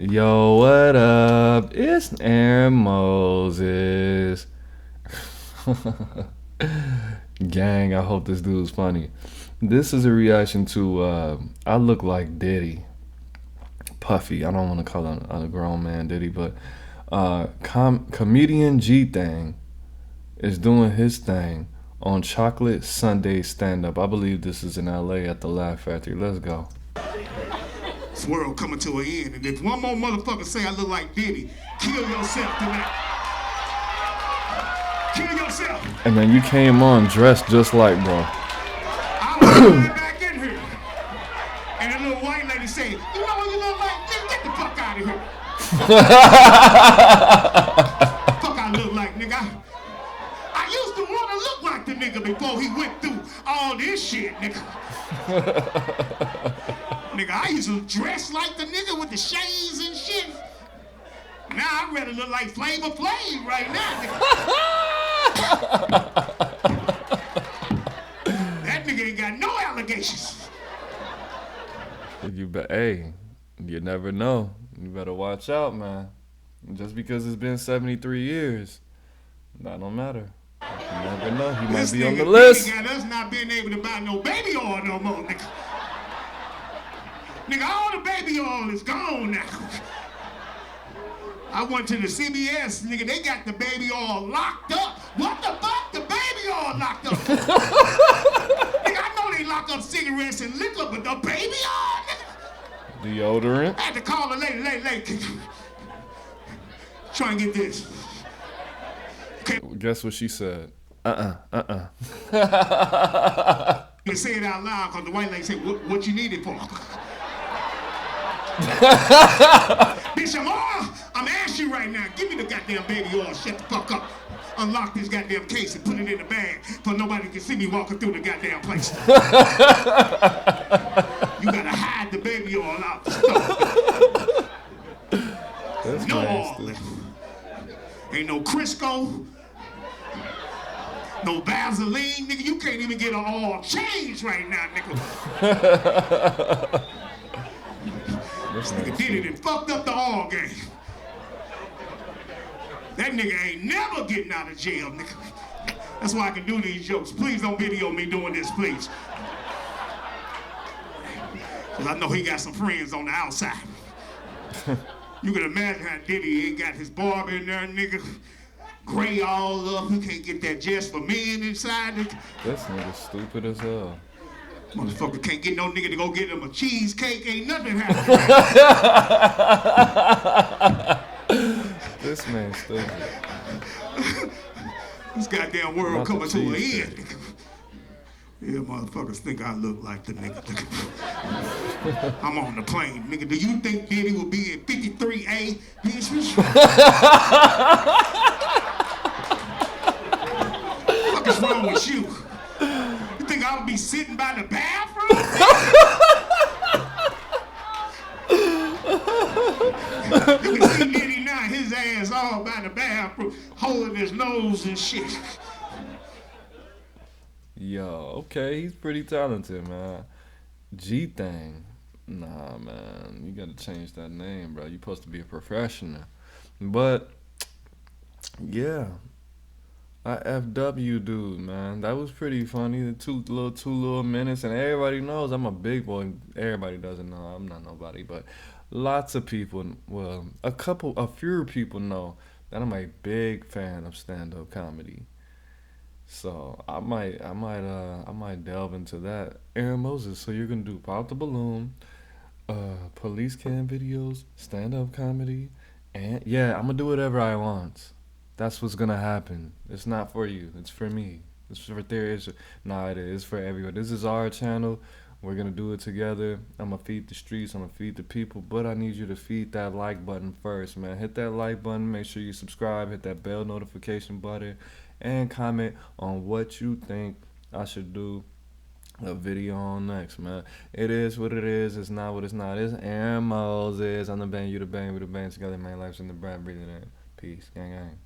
Yo, what up? It's Aaron Moses. Gang, I hope this dude's funny. This is a reaction to I look like Diddy. Puffy. I don't want to call him a grown man Diddy, but comedian Thang is doing his thing on Chocolate Sunday stand up. I believe this is in LA at the LYFT. Let's go. This world coming to an end, and if one more motherfucker say I look like Diddy, kill yourself tonight. Kill yourself. And then you came on dressed just like bro. I was right back in here, and a little white lady said, "You know what you look like? Nigga, get the fuck out of here." Fuck I look like, nigga. I used to want to look like the nigga before he went through all this shit, nigga. Nigga, I used to dress like the nigga with the shades and shit. Now I'd rather look like Flavor Flav right now, nigga. That nigga ain't got no allegations. Hey, you never know. You better watch out, man. Just because it's been 73 years, that don't matter. You never know. He might be on the list. This nigga got us not being able to buy no baby oil no more, nigga. Nigga, all the baby oil is gone now. I went to the CBS, nigga, they got the baby oil locked up. What the fuck? The baby oil locked up. Nigga, I know they lock up cigarettes and liquor, but the baby oil, nigga. Deodorant. I had to call the lady. Try and get this. Okay. Guess what she said? You say it out loud because the white lady said, what you need it for? Bitch, I'm asking you right now. Give me the goddamn baby oil. Shut the fuck up. Unlock this goddamn case and put it in the bag so nobody can see me walking through the goddamn place. You gotta hide the baby oil out the store. That's no nasty. oil. Ain't no Crisco. No Vaseline, nigga. You can't even get an oil change right now, nigga. This nigga Diddy and fucked up the oil game. That nigga ain't never getting out of jail, nigga. That's why I can do these jokes. Please don't video me doing this, please. Cause I know he got some friends on the outside. You can imagine how Diddy ain't got his barber in there, nigga. Gray all up. He can't get that Just for Men inside. This nigga stupid as hell. Motherfucker can't get no nigga to go get him a cheesecake. Ain't nothing happening. This man's stupid. This goddamn world Not coming to an cheesecake. end. Yeah, motherfuckers think I look like the nigga. I'm on the plane, nigga. Do you think Diddy will be in 53A? Bitch, what is wrong with you? You think I'll be sitting by the bathroom? You can see Diddy now, his ass all by the bathroom, holding his nose and shit. Yo, okay, he's pretty talented, man. Thang. Nah, man, you gotta change that name, bro. You're supposed to be a professional. But, yeah. IFW dude, man. That was pretty funny. The two little minutes, and everybody knows I'm a big boy. Everybody doesn't know I'm not nobody, but lots of people, well, a few people know that I'm a big fan of stand-up comedy. So I might delve into that. Aaron Moses, so you're gonna do Pop the Balloon, police cam videos, stand-up comedy, and yeah, I'm gonna do whatever I want. That's what's gonna happen. It's not for you. It's for me. It's for it is for everyone. This is our channel. We're gonna do it together. I'm gonna feed the streets. I'm gonna feed the people. But I need you to feed that like button first, man. Hit that like button. Make sure you subscribe. Hit that bell notification button. And comment on what you think I should do a video on next, man. It is what it is. It's not what it's not. It's Aaron Moses. I'm the bang, you the bang, we the bang together, man. Life's in the brand, breathing in. Peace, gang, gang.